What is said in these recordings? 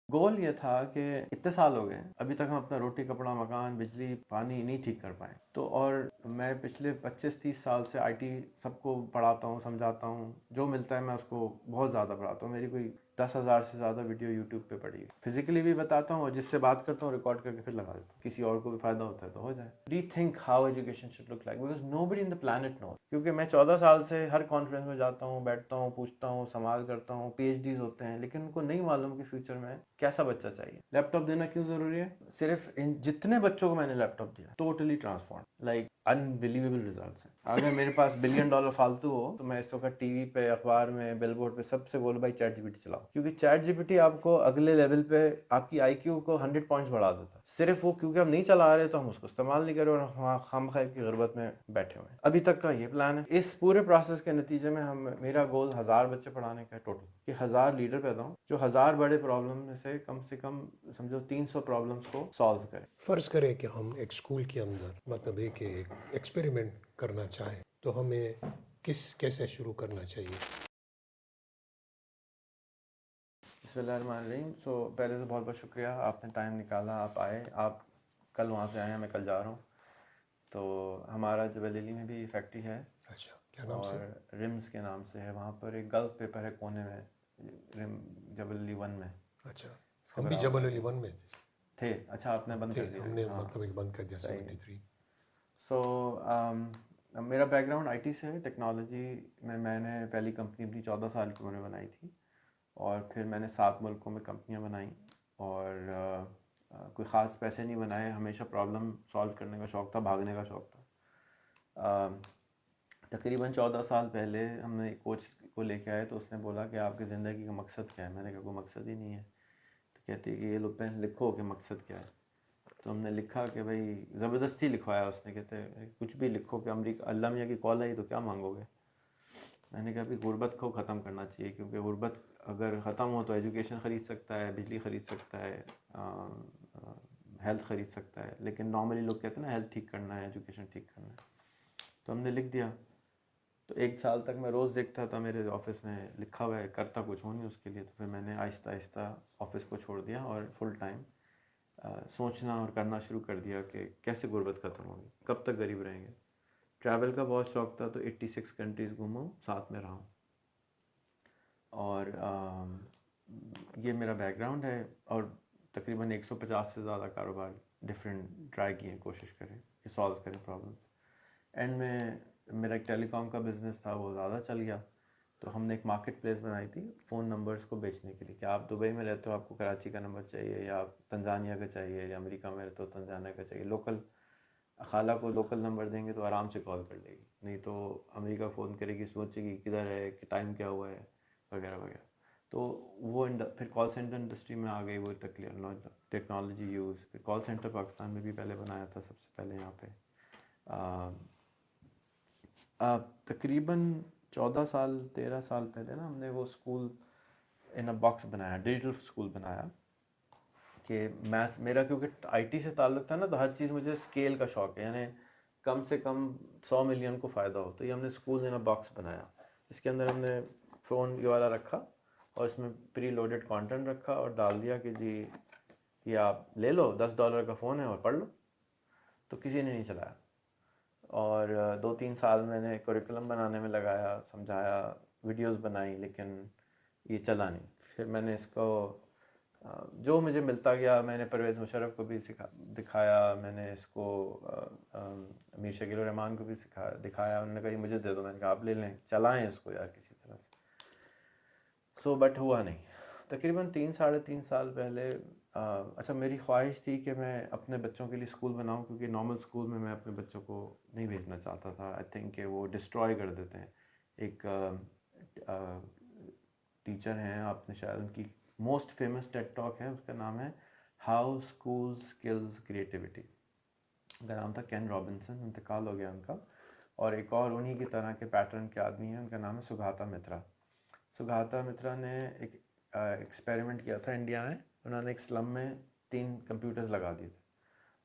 گول یہ تھا کہ اتنے سال ہو گئے ابھی تک ہم اپنا روٹی کپڑا مکان بجلی پانی نہیں ٹھیک کر پائے. تو اور میں پچھلے 25-30 سال سے آئی ٹی سب کو پڑھاتا ہوں, سمجھاتا ہوں, جو ملتا ہے میں اس کو بہت زیادہ پڑھاتا ہوں. میری کوئی 10,000 سے زیادہ ویڈیو یوٹیوب پہ پڑی ہے. فزیکلی بھی بتاتا ہوں اور جس سے بات کرتا ہوں ریکارڈ کر کے پھر لگا دیتا ہوں, کسی اور کو بھی فائدہ ہوتا ہے تو ہو جائے. Do you think how education should look like, because nobody in the plant no. کیونکہ میں 14 سال سے ہر کانفرنس میں جاتا ہوں, بیٹھتا ہوں, پوچھتا ہوں, سوال کرتا ہوں, پی ایچ ڈیز ہوتے ہیں, لیکن ان کو نہیں معلوم کہ فیوچر میں کیسا بچہ چاہیے. لیپ ٹاپ دینا کیوں ضروری ہے؟ صرف ان جتنے بچوں کو میں نے لیپ ٹاپ دیا totally transform, like unbelievable results ہیں. اگر میرے پاس $1 بلین فالتو ہو تو میں اس وقت ٹی وی پہ, اخبار میں, بل بورڈ پہ سب سے بولوں بھائی چیٹ جی پی ٹی چلاؤ, کیونکہ چیٹ جی پی ٹی آپ کو اگلے لیول پہ آپ کی آئی کیو کو 100 پوائنٹس بڑھا دیتا ہے. صرف وہ کیونکہ ہم نہیں چلا رہے تو ہم اس کو استعمال نہیں کر رہے اور خام خیر کی غربت میں بیٹھے ہوئے ہیں. ابھی تک کا یہ پلان ہے. اس پورے پروسیس کے نتیجے میں میرا گول 1000 بچے پڑھانے کا ہے ٹوٹل, کہ 1000 لیڈر پیدا ہوں جو 1000 بڑے پرابلم میں سے کم سمجھو 300 پرابلمس کو سالو کریں. فرض کریں کہ ہم ایک اسکول کے اندر مطلب یہ کہ ایک ایکسپیریمنٹ کرنا چاہیں تو ہمیں کیسے شروع کرنا چاہیے؟ بسم اللہ الرحمن الرحیم. سو پہلے تو بہت بہت شکریہ, آپ نے ٹائم نکالا, آپ آئے. آپ کل وہاں سے آئے ہیں, میں کل جا رہا ہوں. تو ہمارا جبل علی میں بھی فیکٹری ہے, اچھا, کیا نام سے؟ اور رمز کے نام سے ہے. وہاں پر ایک گلف پیپر ہے کونے میں, جبل علی 1 میں. اچھا, ہم بھی جبل علی 1 میں تھے. اچھا, آپ نے بند تھے, کر دیا؟ ہم نے ہاں مطلب ایک بند کر دیا صحیح ہے. 73. سو میرا بیک گراؤنڈ آئی ٹی سے ہے, ٹیکنالوجی میں نے پہلی کمپنی اپنی 14 سال کی عمر میں بنائی تھی, اور پھر میں نے 7 ملکوں میں کمپنیاں بنائیں, اور کوئی خاص پیسے نہیں بنائے. ہمیشہ پرابلم سالو کرنے کا شوق تھا, بھاگنے کا شوق تھا. تقریباً 14 سال پہلے ہم نے ایک کوچ کو لے کے آئے, تو اس نے بولا کہ آپ کی زندگی کا مقصد کیا ہے؟ میں نے کہا کوئی مقصد ہی نہیں ہے. تو کہتی ہے کہ یہ لوگ لکھو کہ مقصد کیا ہے. تو ہم نے لکھا کہ بھائی, زبردستی لکھوایا اس نے, کہتے کچھ بھی لکھو کہ امریکہ اللہ میاں کی کال آئی تو کیا مانگو گے. میں نے کہا بھی غربت کو ختم کرنا چاہیے, کیونکہ غربت اگر ختم ہو تو ایجوکیشن خرید سکتا ہے, بجلی خرید سکتا ہے, ہیلتھ خرید سکتا ہے, لیکن نارملی لوگ کہتے ہیں نا ہیلتھ ٹھیک کرنا ہے, ایجوکیشن ٹھیک کرنا ہے. تو ہم نے لکھ دیا. تو 1 سال تک میں روز دیکھتا تھا میرے آفس میں لکھا ہوا ہے, کرتا کچھ ہو نہیں اس کے لیے. تو پھر میں نے آہستہ آہستہ آفس کو چھوڑ دیا اور فل ٹائم سوچنا اور کرنا شروع کر دیا کہ کیسے غربت ختم ہوگی, کب تک غریب رہیں گے. ٹریول کا بہت شوق تھا, تو 86 کنٹریز گھوما ہوں, ساتھ میں رہا ہوں. اور یہ میرا بیک گراؤنڈ ہے, اور تقریباً 150 سے زیادہ کاروبار ڈفرینٹ ٹرائی کیے ہیں, کوشش کریں کہ سالو کریں پرابلمس. اینڈ میں میرا ایک ٹیلی کام کا بزنس تھا, وہ زیادہ چل گیا. تو ہم نے ایک مارکیٹ پلیس بنائی تھی فون نمبرز کو بیچنے کے لیے, کہ آپ دبئی میں رہتے ہو, آپ کو کراچی کا نمبر چاہیے, یا آپ تنزانیہ کا چاہیے, یا امریکہ میں رہتے ہو تنزانیہ کا چاہیے. لوکل خالہ کو لوکل نمبر دیں گے تو آرام سے کال کر لے گی, نہیں تو امریکہ فون کرے گی, سوچے گی کدھر ہے, کہ ٹائم کیا ہوا ہے, وغیرہ وغیرہ. تو وہ پھر کال سینٹر انڈسٹری میں آ گئی وہ ٹیکنالوجی یوز. پھر کال سینٹر پاکستان میں بھی پہلے بنایا تھا, سب سے پہلے یہاں پہ. تقریباً 13 سال پہلے نا ہم نے وہ اسکول ان اے باکس بنایا, ڈیجیٹل اسکول بنایا. کہ میرا کیونکہ آئی ٹی سے تعلق تھا نا, تو ہر چیز مجھے اسکیل کا شوق ہے, یعنی کم سے کم 100 ملین کو فائدہ ہو. تو یہ ہم نے اسکول ان اے باکس بنایا. اس کے اندر ہم نے فون یہ والا رکھا, اور اس میں پری لوڈڈ کانٹینٹ رکھا, اور ڈال دیا کہ جی یہ آپ لے لو, $10 کا فون ہے اور پڑھ لو. تو کسی نے نہیں چلایا. اور 2-3 سال میں نے کریکولم بنانے میں لگایا, سمجھایا, ویڈیوز بنائی, لیکن یہ چلا نہیں. پھر میں نے اس کو جو مجھے ملتا گیا, میں نے پرویز مشرف کو بھی دکھایا, میں نے اس کو امیر شکیل الرحمان کو بھی دکھایا. انہوں نے کہا یہ مجھے دے دو. میں نے کہا آپ لے لیں, چلائیں اس کو یار کسی طرح سے. بٹ ہوا نہیں. تقریباً 3-3.5 سال پہلے اچھا میری خواہش تھی کہ میں اپنے بچوں کے لیے اسکول بناؤں, کیونکہ نارمل اسکول میں اپنے بچوں کو نہیں بھیجنا چاہتا تھا. آئی تھنک کہ وہ ڈسٹروائے کر دیتے ہیں. ایک ٹیچر ہیں, آپ نے شاید ان کی موسٹ فیمس ٹیڈ ٹاک ہے, اس کا نام ہے ہاؤ اسکول اسکلز کریٹیوٹی. ان کا نام تھا کین رابنسن, انتقال ہو گیا ان کا. اور ایک اور انہی کی طرح کے پیٹرن کے آدمی ہیں, ان کا نام ہے سگاتا مترا. سگاتا مترا نے ایک ایکسپیریمنٹ کیا تھا انڈیا میں. انہوں نے ایک سلم میں 3 کمپیوٹرز لگا دیے تھے,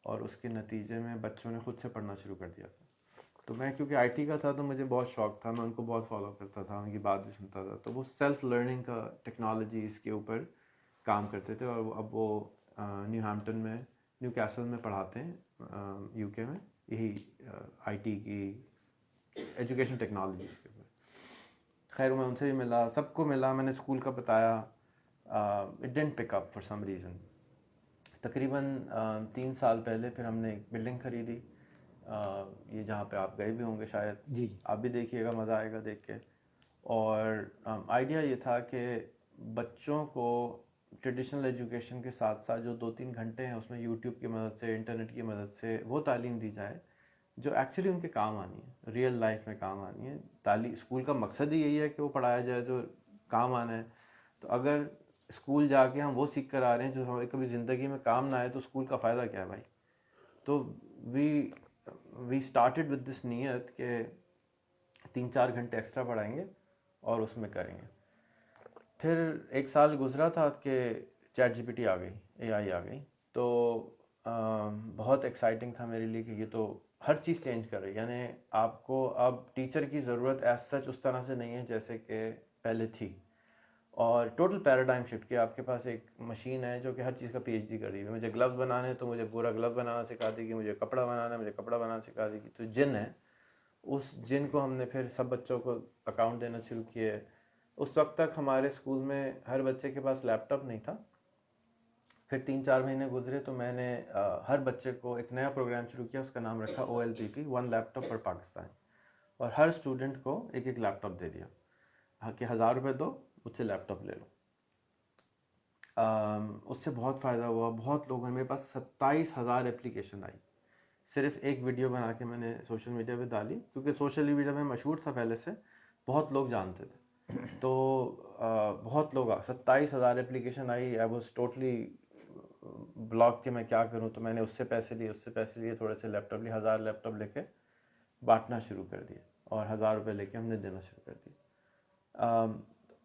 اور اس کے نتیجے میں بچوں نے خود سے پڑھنا شروع کر دیا تھا. تو میں کیونکہ آئی ٹی کا تھا تو مجھے بہت شوق تھا, میں ان کو بہت فالو کرتا تھا, ان کی بات بھی سنتا تھا. تو وہ سیلف لرننگ کا ٹیکنالوجی اس کے اوپر کام کرتے تھے، اور اب وہ نیو ہیمپٹن میں، نیو کیسل میں پڑھاتے ہیں یو کے میں، یہی آئی ٹی کی ایجوکیشن ٹیکنالوجیز کے اوپر. خیر میں ان سے بھی ملا، سب کو ملا، میں نے اسکول کا بتایا. It didn't pick up for some reason. تقریباً 3 سال پہلے پھر ہم نے ایک بلڈنگ خریدی، یہ جہاں پہ آپ گئے بھی ہوں گے شاید، جی آپ بھی دیکھیے گا، مزہ آئے گا دیکھ کے. اور آئیڈیا یہ تھا کہ بچوں کو ٹریڈیشنل ایجوکیشن کے ساتھ ساتھ جو 2-3 گھنٹے ہیں اس میں یوٹیوب کی مدد سے، انٹرنیٹ کی مدد سے وہ تعلیم دی جائے جو ایکچولی ان کے کام آنی ہے، ریئل لائف میں کام آنی ہے. اسکول کا مقصد ہی یہی ہے کہ وہ پڑھایا جائے جو کام آنا ہے. تو اگر اسکول جا کے ہم وہ سیکھ کر آ رہے ہیں جو ہمیں کبھی زندگی میں کام نہ آئے تو اسکول کا فائدہ کیا ہے بھائی. تو وی اسٹارٹیڈ ود دس نیت کہ 3-4 گھنٹے ایکسٹرا پڑھائیں گے اور اس میں کریں گے. پھر 1 سال گزرا تھا کہ چیٹ جی پی ٹی آ گئی، اے آئی آ گئی. تو بہت ایکسائٹنگ تھا میرے لیے کہ یہ تو ہر چیز چینج کر رہی ہے. یعنی آپ کو اب ٹیچر کی ضرورت ایز سچ اس طرح سے نہیں ہے جیسے کہ پہلے تھی، اور ٹوٹل پیراڈائم شفٹ کہ آپ کے پاس ایک مشین ہے جو کہ ہر چیز کا پی ایچ ڈی کر رہی ہے. مجھے گلوز بنانے ہیں تو مجھے پورا گلو بنانا سکھا دے گی، مجھے کپڑا بنانا ہے مجھے کپڑا بنانا سکھا دے گی. تو جن ہے، اس جن کو ہم نے پھر سب بچوں کو اکاؤنٹ دینا شروع کیے. اس وقت تک ہمارے اسکول میں ہر بچے کے پاس لیپ ٹاپ نہیں تھا. پھر 3-4 مہینے گزرے تو میں نے ہر بچے کو ایک نیا پروگرام شروع کیا، اس کا نام رکھا OLPP، 1 لیپ ٹاپ پر پاکستان. اور ہر اسٹوڈنٹ کو ایک لیپ ٹاپ دے دیا کہ 1000 روپے دو، مجھ سے لیپ ٹاپ لے لو. اس سے بہت فائدہ ہوا. بہت لوگوں نے، میرے پاس 27,000 اپلیکیشن آئی. صرف ایک ویڈیو بنا کے میں نے سوشل میڈیا پہ ڈالی، کیونکہ سوشل میڈیا میں مشہور تھا پہلے سے، بہت لوگ جانتے تھے. تو بہت لوگ 27,000 application I. I was totally block کہ میں کیا کروں. تو میں نے اس سے پیسے لیے، اس سے پیسے لیے، تھوڑے سے لیپ ٹاپ لیے، 1000 لیپ ٹاپ لے کے بانٹنا شروع کر دیے، اور 1000 روپے لے کے ہم نے دینا شروع کر دیے.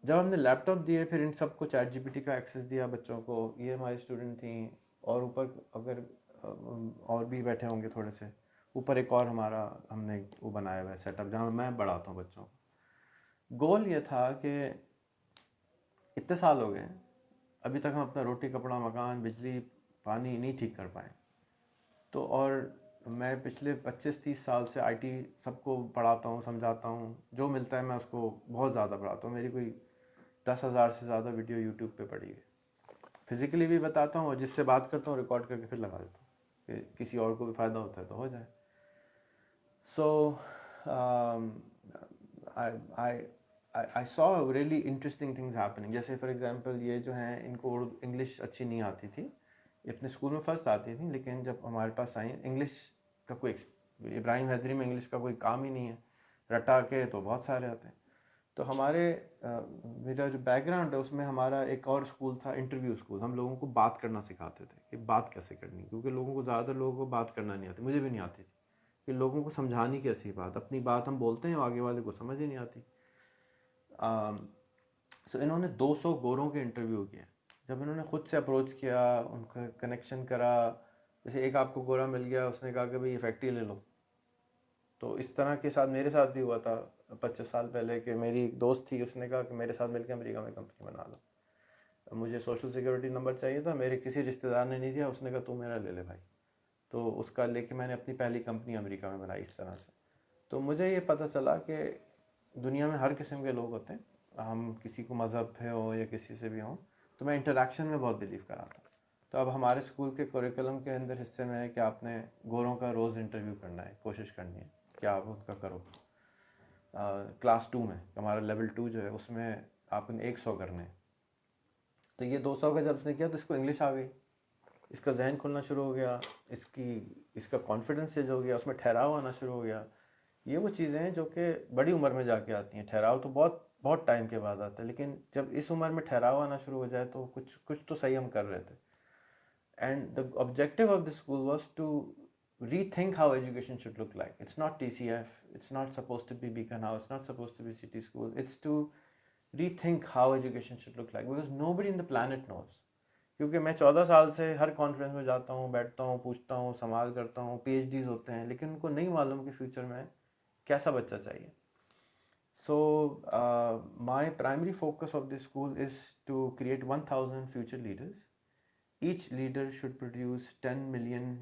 جب ہم نے لیپ ٹاپ دیے، پھر ان سب کو چیٹ جی پی ٹی کا ایکسیس دیا بچوں کو. یہ ہماری اسٹوڈنٹ تھیں، اور اوپر اگر اور بھی بیٹھے ہوں گے تھوڑے سے اوپر، ایک اور ہمارا ہم نے وہ بنایا ہوا ہے سیٹ اپ جہاں میں پڑھاتا ہوں بچوں کو. گول یہ تھا کہ اتنے سال ہو گئے ابھی تک ہم اپنا روٹی کپڑا مکان بجلی پانی نہیں ٹھیک کر پائے. تو اور میں پچھلے 25-30 سال سے آئی ٹی سب کو پڑھاتا ہوں، سمجھاتا ہوں، جو ملتا ہے میں اس کو بہت زیادہ پڑھاتا ہوں. میری کوئی 10,000 سے زیادہ ویڈیو یوٹیوب پہ پڑی ہے. فزیکلی بھی بتاتا ہوں، اور جس سے بات کرتا ہوں ریکارڈ کر کے پھر لگا دیتا ہوں کہ کسی اور کو بھی فائدہ ہوتا ہے تو ہو جائے. سو I saw really interesting things happening. جیسے فار ایگزامپل یہ جو ہیں ان کو انگلش اچھی نہیں آتی تھی، اپنے اسکول میں فرسٹ آتی تھی، لیکن جب ہمارے پاس آئیں انگلش کا کوئی ابراہیم حیدری میں انگلش کا کوئی کام ہی نہیں ہے، رٹا کے تو بہت سارے آتے ہیں. تو ہمارے میرا جو بیک گراؤنڈ ہے اس میں ہمارا ایک اور اسکول تھا، انٹرویو اسکول. ہم لوگوں کو بات کرنا سکھاتے تھے کہ بات کیسے کرنی، کیونکہ لوگوں کو زیادہ لوگوں کو بات کرنا نہیں آتی، مجھے بھی نہیں آتی تھی کہ لوگوں کو سمجھانی کیسی بات، اپنی بات ہم بولتے ہیں آگے والے کو سمجھ ہی نہیں آتی. سو انہوں نے 200 گوروں کے انٹرویو کیے. جب انہوں نے خود سے اپروچ کیا، ان کا کنیکشن کرا، جیسے ایک آپ کو گورا مل گیا، اس نے کہا کہ بھائی یہ فیکٹری لے لو. تو اس طرح کے ساتھ میرے ساتھ بھی ہوا تھا 25 سال پہلے کہ میری ایک دوست تھی، اس نے کہا کہ میرے ساتھ مل کے امریکہ میں کمپنی بنا لو. مجھے سوشل سیکورٹی نمبر چاہیے تھا، میرے کسی رشتہ دار نے نہیں دیا، اس نے کہا تو میرا لے لے بھائی. تو اس کا لے کے میں نے اپنی پہلی کمپنی امریکہ میں بنائی اس طرح سے. تو مجھے یہ پتہ چلا کہ دنیا میں ہر قسم کے لوگ ہوتے ہیں، ہم کسی کو مذہب پہ ہو یا کسی سے بھی ہوں. تو میں انٹریکشن میں بہت بلیو کراتا ہوں. تو اب ہمارے اسکول کے کوریکولم کے اندر حصے میں ہے کہ آپ نے گوروں کا روز انٹرویو کرنا ہے، کوشش کرنی ہے کہ آپ ان کا کرو. کلاس 2 میں ہمارا لیول 2 جو ہے اس میں آپ نے 100 کرنے ہیں. تو یہ 200 کا جب اس نے کیا تو اس کو انگلش آ گئی، اس کا ذہن کھلنا شروع ہو گیا، اس کا کانفیڈنس چینج ہو گیا، اس میں ٹھہراؤ آنا شروع ہو گیا. یہ وہ چیزیں ہیں جو کہ بڑی عمر میں جا کے آتی ہیں. ٹھہراؤ تو بہت ٹائم کے بعد آتا ہے، لیکن جب اس عمر میں ٹھہراؤ آنا شروع ہو جائے تو کچھ تو صحیح ہم کر رہے تھے. And the objective of the school was to rethink how education should look like. It's not TCF, it's not supposed to be Beacon House, it's not supposed to be city school. It's to rethink how education should look like, because nobody in the planet knows. کیونکہ میں 14 سال سے ہر conference میں جاتا ہوں، بیٹھتا ہوں، پوچھتا ہوں، سوال کرتا ہوں، پی ایچ ڈیز ہوتے ہیں، لیکن ان کو نہیں معلوم کہ فیوچر میں کیسا بچہ چاہیے. So my primary focus of this school is to create 1000 future leaders. Each leader should produce 10 million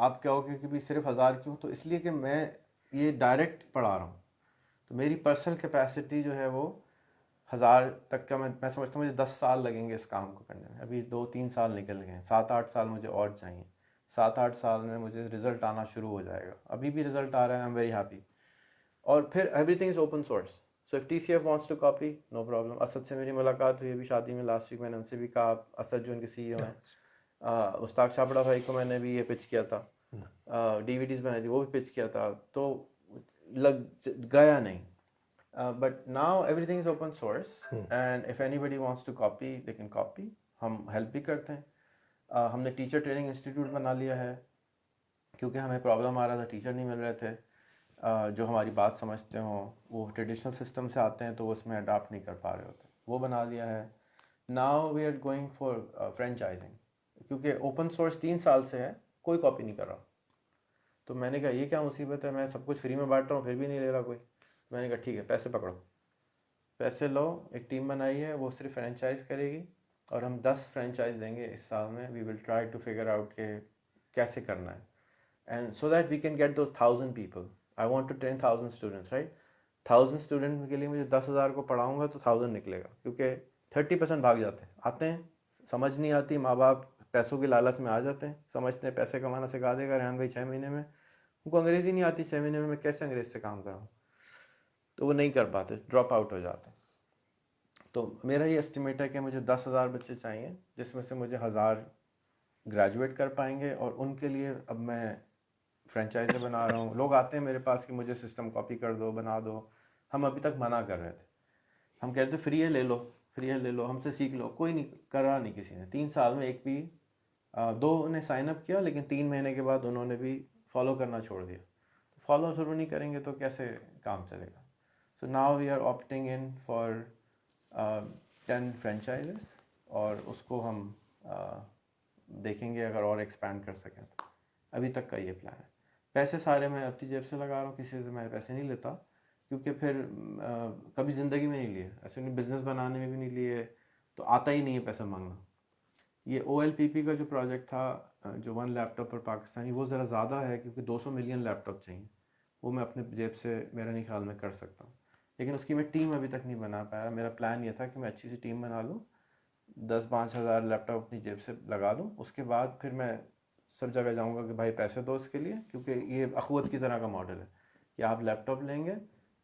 آپ کہو گے کہ بھی صرف 1000 کیوں؟ تو اس لیے کہ میں یہ ڈائریکٹ پڑھا رہا ہوں، تو میری پرسنل کیپیسٹی جو ہے وہ 1000 تک کا میں سمجھتا ہوں مجھے 10 سال لگیں گے اس کام کو کرنے میں. ابھی 2-3 سال نکل گئے ہیں، 7-8 سال مجھے اور چاہیے. 7-8 سال میں مجھے رزلٹ آنا شروع ہو جائے گا. ابھی بھی رزلٹ آ رہا ہے، آئی ایم ویری ہیپی. اور پھر everything is open source. So if TCF wants to copy, no problem. Asad سے میری ملاقات ہوئی ابھی شادی میں لاسٹ ویک، میں نے ان سے بھی کہا. اسد جو ان کے CEO ہیں، مشتاق چھابڑا بھائی کو میں نے بھی یہ پچ کیا تھا، DVDs بنائی تھی وہ بھی پچ کیا تھا، تو لگ گیا نہیں. But now everything is open source and if anybody wants to copy they can copy. ہم ہیلپ بھی کرتے ہیں. ہم نے ٹیچر ٹریننگ انسٹیٹیوٹ بنا لیا ہے کیونکہ ہمیں پرابلم آ رہا تھا، ٹیچر نہیں مل رہے تھے جو ہماری بات سمجھتے ہوں. وہ ٹریڈیشنل سسٹم سے آتے ہیں تو وہ اس میں اڈاپٹ نہیں کر پا رہے ہوتے، وہ بنا لیا ہے. Now we are going for franchising, کیونکہ اوپن سورس 3 سال سے ہے، کوئی کاپی نہیں کر رہا. تو میں نے کہا یہ کیا مصیبت ہے، میں سب کچھ فری میں بانٹ رہا ہوں پھر بھی نہیں لے رہا کوئی. میں نے کہا ٹھیک ہے، پیسے پکڑو، پیسے لو. ایک ٹیم بنائی ہے، وہ صرف فرینچائز کرے گی اور ہم 10 فرینچائز دیں گے اس سال میں. We will try to figure out کہ کیسے کرنا ہے. And so that we can get those 1000 people. I want to train 1000 students, right. 1000 student کے لیے مجھے 10,000 کو پڑھاؤں گا تو 1000 نکلے گا، کیونکہ 30% بھاگ جاتے ہیں، آتے ہیں، سمجھ نہیں آتی. ماں باپ پیسوں کی لالچ میں آ جاتے ہیں، سمجھتے ہیں پیسے کمانا سکھا دے گا ریحان بھائی 6 مہینے میں. ان کو انگریزی نہیں آتی، 6 مہینے میں کیسے انگریز سے کام کراؤں؟ تو وہ نہیں کر پاتے، ڈراپ آؤٹ ہو جاتے ہیں. تو میرا یہ اسٹیمیٹ ہے کہ مجھے 10,000 بچے چاہیے، جس میں سے مجھے 1000 گریجویٹ کر پائیں گے. اور ان کے لیے اب میں فرینچائزیں بنا رہا ہوں. لوگ آتے ہیں میرے پاس کہ مجھے سسٹم کاپی کر دو، بنا دو. ہم ابھی تک منع کر رہے تھے، ہم کہہ رہے تھے فری ہے لے لو، فری ہے لے لو، ہم سے سیکھ لو. کوئی نہیں کرا، نہیں کسی نے. 3 سال میں ایک بھی 2 نے سائن اپ کیا، لیکن 3 مہینے کے بعد انہوں نے بھی فالو کرنا چھوڑ دیا. فالو شروع نہیں کریں گے تو کیسے کام چلے گا؟ So now we are opting in for 10 franchises, اور اس کو ہم دیکھیں گے اگر اور ایکسپینڈ کر سکیں تو. ابھی تک کا یہ پلان ہے. پیسے سارے میں اپنی جیب سے لگا رہا ہوں، کسی سے میں پیسے نہیں لیتا، کیونکہ پھر کبھی زندگی میں نہیں لیے، ایسے نہیں بزنس بنانے میں بھی نہیں لیے، تو آتا ہی نہیں ہے پیسہ مانگنا. یہ OLPP کا جو پروجیکٹ تھا جو 1 لیپ ٹاپ پر پاکستانی، وہ ذرا زیادہ ہے کیونکہ 200 ملین لیپ ٹاپ چاہیے. وہ میں اپنے جیب سے میرا نہیں خیال میں کر سکتا ہوں، لیکن اس کی میں ٹیم ابھی تک نہیں بنا پایا. میرا پلان یہ تھا کہ میں اچھی سی ٹیم بنا لوں، 10-5 ہزار لیپ ٹاپ اپنی جیب سے لگا دوں. اس کے بعد پھر میں سب جگہ جاؤں گا کہ بھائی پیسے دو اس کے لیے، کیونکہ یہ اخوت کی طرح کا ماڈل ہے کہ آپ لیپ ٹاپ لیں گے،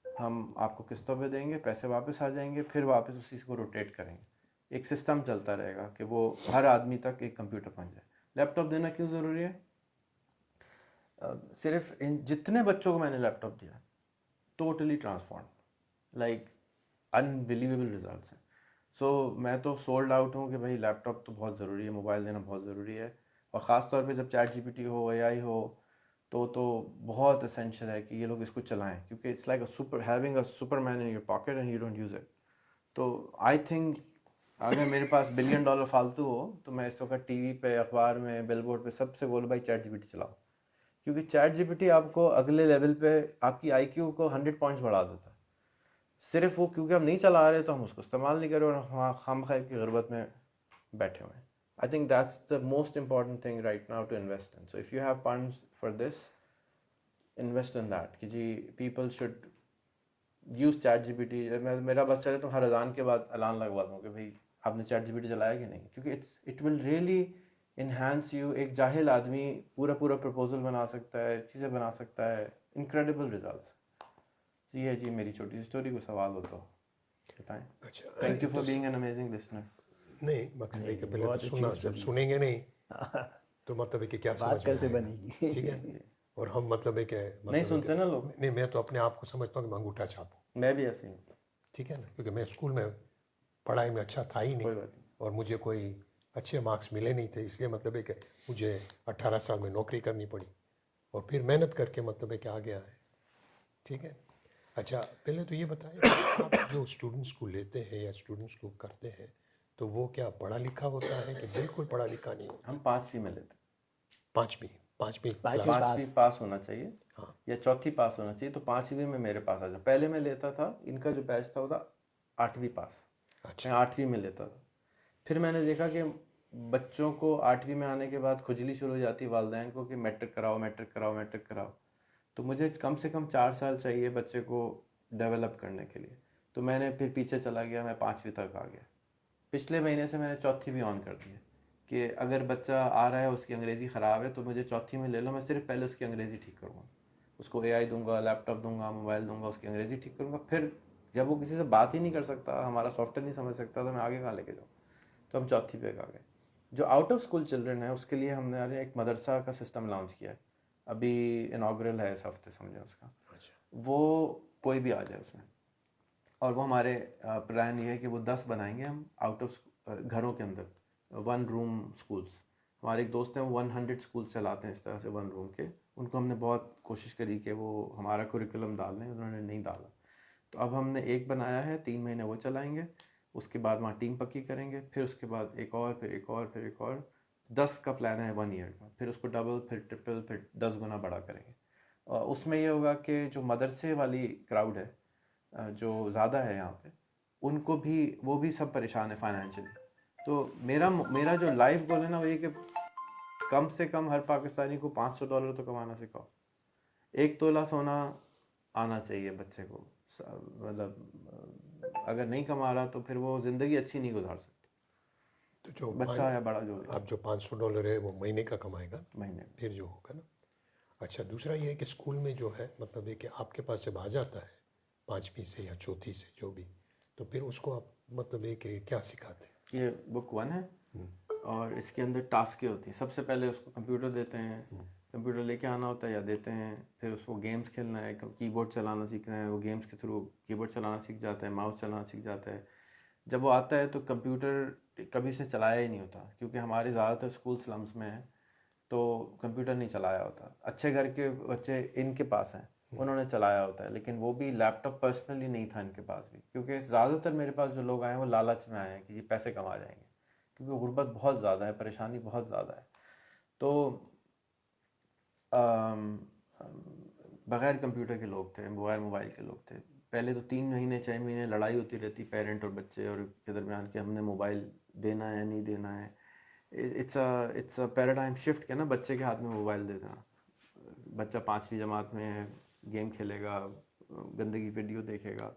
ہم آپ کو قسطوں پہ دیں گے، پیسے واپس آ جائیں گے، پھر واپس اس چیز کو روٹیٹ کریں گے. ایک سسٹم چلتا رہے گا کہ وہ ہر آدمی تک ایک کمپیوٹر پہنچ جائے. لیپ ٹاپ دینا کیوں ضروری ہے؟ صرف ان جتنے بچوں کو میں نے لیپ ٹاپ دیا، totally transform, like unbelievable results ہیں. سو میں تو سولڈ آؤٹ ہوں کہ بھائی لیپ ٹاپ تو بہت ضروری ہے، موبائل دینا بہت ضروری ہے. اور خاص طور پہ جب ChatGPT ہو، AI ہو، تو بہت اسینشیل ہے کہ یہ لوگ اس کو چلائیں، کیونکہ it's like having a superman in your pocket and you don't use it. تو آئی تھنک اگر میرے پاس $1 بلین فالتو ہو تو میں اس وقت TV پہ، اخبار میں، بل بورڈ پہ سب سے بولوں بھائی ChatGPT چلاؤ، کیونکہ ChatGPT آپ کو اگلے لیول پہ آپ کی IQ کو 100 پوائنٹس بڑھا دیتا ہے. صرف وہ کیونکہ ہم نہیں چلا رہے تو ہم اس کو استعمال نہیں کر رہے اور خام خیر کی غربت میں بیٹھے ہوئے ہیں. I think that's the most important thing right now to invest in. So if you have funds for this, invest in that. کہ جی people should use ChatGPT. میرا بس چلے تو ہر اذان کے بعد اعلان لگوا دوں کہ بھائی آپ نے ChatGPT چلایا کہ نہیں، کیونکہ it will really enhance you. ایک جاہل آدمی پورا پروپوزل بنا سکتا ہے، چیزیں بنا سکتا ہے، incredible results. یہ ہے جی میری چھوٹی سی اسٹوری. کو سوال ہو تو بتائیں. اچھا، thank you for being an amazing listener. نہیں مقصد ہے کہ پہلے تو سننا، جب سنیں گے نہیں تو مطلب ہے کہ کیا سمجھ میں کیسے آئے بنے گا. گی؟ ٹھیک ہے. اور ہم مطلب ہے کہ نہیں سنتے نا لوگ. نہیں، میں تو اپنے آپ کو سمجھتا ہوں کہ میں انگوٹھا چھاپوں. میں بھی ایسے ہی ہوں. ٹھیک ہے نا، کیونکہ میں اسکول میں پڑھائی میں اچھا تھا ہی کوئی نہیں، بات نہیں. اور مجھے کوئی اچھے مارکس ملے نہیں تھے، اس لیے مطلب ہے کہ مجھے 18 سال میں نوکری کرنی پڑی اور پھر محنت کر کے مطلب ہے کہ آ گیا ہے. ٹھیک ہے. اچھا، پہلے تو یہ بتائیں کہ آپ جو اسٹوڈنٹس کو لیتے ہیں یا اسٹوڈنٹس کو کرتے ہیں تو وہ کیا پڑھا لکھا ہوتا ہے کہ بالکل پڑھا لکھا نہیں ہوتا؟ ہم 5ویں میں لیتے. 5ویں کلاس. 5ویں پاس ہونا چاہیے ہاں. یا 4تھی پاس ہونا چاہیے. تو 5ویں میں میرے پاس آ جاؤ. پہلے میں لیتا تھا، ان کا جو بیچ تھا وہ تھا 8ویں پاس. اچھا. میں 8ویں میں لیتا تھا. پھر میں نے دیکھا کہ بچوں کو 8ویں میں آنے کے بعد کھجلی شروع ہو جاتی ہے والدین کو کہ میٹرک کراؤ میٹرک کراؤ میٹرک کراؤ. تو مجھے کم سے کم 4 سال چاہیے بچے کو ڈیولپ کرنے کے لیے. تو میں نے پھر پیچھے چلا گیا, میں 5ویں تک آ گیا. پچھلے مہینے سے میں نے چوتھی بھی آن کر دی ہے کہ اگر بچہ آ رہا ہے اس کی انگریزی خراب ہے تو مجھے چوتھی میں لے لو, میں صرف پہلے اس کی انگریزی ٹھیک کروں گا. اس کو AI دوں گا, لیپ ٹاپ دوں گا, موبائل دوں گا, اس کی انگریزی ٹھیک کروں گا. پھر جب وہ کسی سے بات ہی نہیں کر سکتا, ہمارا سافٹ ویئر نہیں سمجھ سکتا, تو میں آگے کہاں لے کے جاؤں. تو ہم چوتھی پہ آ گئے. جو آؤٹ آف اسکول چلڈرن ہیں اس کے لیے ہم نے ایک مدرسہ کا سسٹم لانچ کیا ہے. ابھی اناگرل ہے اس ہفتے سمجھیں اس کا. وہ کوئی بھی آ جائے اس میں, اور وہ ہمارے پلان یہ ہے کہ وہ 10 بنائیں گے ہم آؤٹ آف گھروں کے اندر, 1 روم اسکولس. ہمارے ایک دوست ہیں وہ 100 اسکول چلاتے ہیں اس طرح سے 1 روم کے. ان کو ہم نے بہت کوشش کری کہ وہ ہمارا کوریکولم ڈال لیں, انہوں نے نہیں ڈالا. تو اب ہم نے ایک بنایا ہے, 3 مہینے وہ چلائیں گے, اس کے بعد وہاں ٹیم پکی کریں گے, پھر اس کے بعد ایک اور, پھر ایک اور, پھر ایک اور. 10 کا پلان ہے 1 ایئر کا, پھر اس کو ڈبل, پھر ٹرپل, پھر 10 گنا بڑا کریں گے. اور اس میں یہ ہوگا کہ جو مدرسے والی کراؤڈ ہے جو زیادہ ہے یہاں پہ, ان کو بھی, وہ بھی سب پریشان ہے فائنینشلی. تو میرا جو لائف گول ہے نا وہ یہ کہ کم سے کم ہر پاکستانی کو $500 تو کمانا سکھاؤ. 1 تولہ سونا آنا چاہیے بچے کو. مطلب اگر نہیں کما رہا تو پھر وہ زندگی اچھی نہیں گزار سکتا, تو جو بچہ یا بڑا جو ہے. اب جو $500 ہے وہ مہینے کا کمائے گا مہینے میں. پھر جو ہوگا نا. اچھا, دوسرا یہ ہے کہ اسکول میں جو ہے مطلب یہ کہ آپ کے پاس جب آ جاتا ہے 5ویں سے یا چوتھی سے جو بھی, تو پھر اس کو آپ مطلب یہ کہ کیا سکھاتے ہیں؟ یہ بک 1 ہے, اور اس کے اندر ٹاسکیں ہوتی ہیں. سب سے پہلے اس کو کمپیوٹر دیتے ہیں, کمپیوٹر لے کے آنا ہوتا ہے یا دیتے ہیں. پھر اس کو گیمز کھیلنا ہے, کی بورڈ چلانا سیکھنا ہے, وہ گیمز کے تھرو کی بورڈ چلانا سیکھ جاتا ہے, ماؤس چلانا سیکھ جاتا ہے. جب وہ آتا ہے تو کمپیوٹر کبھی اس نے چلایا ہی نہیں ہوتا, کیونکہ ہمارے زیادہ تر اسکول سلمس میں ہیں تو کمپیوٹر نہیں چلایا ہوتا. اچھے گھر کے بچے ان کے پاس ہیں, انہوں نے چلایا ہوتا ہے, لیکن وہ بھی لیپ ٹاپ پرسنلی نہیں تھا ان کے پاس بھی, کیونکہ زیادہ تر میرے پاس جو لوگ آئے ہیں وہ لالچ میں آئے ہیں کہ یہ پیسے کما جائیں گے, کیونکہ غربت بہت زیادہ ہے, پریشانی بہت زیادہ ہے. تو بغیر کمپیوٹر کے لوگ تھے, بغیر موبائل کے لوگ تھے. پہلے تو 3 مہینے 6 مہینے لڑائی ہوتی رہتی پیرنٹ اور بچے اور کے درمیان کہ ہم نے موبائل دینا ہے نہیں دینا ہے. اٹس اے پیراڈائم شفٹ کہ نا بچے کے ہاتھ میں موبائل دے دینا. بچہ 5ویں جماعت میں ہے, گیم کھیلے گا, گندگی ویڈیو دیکھے گا.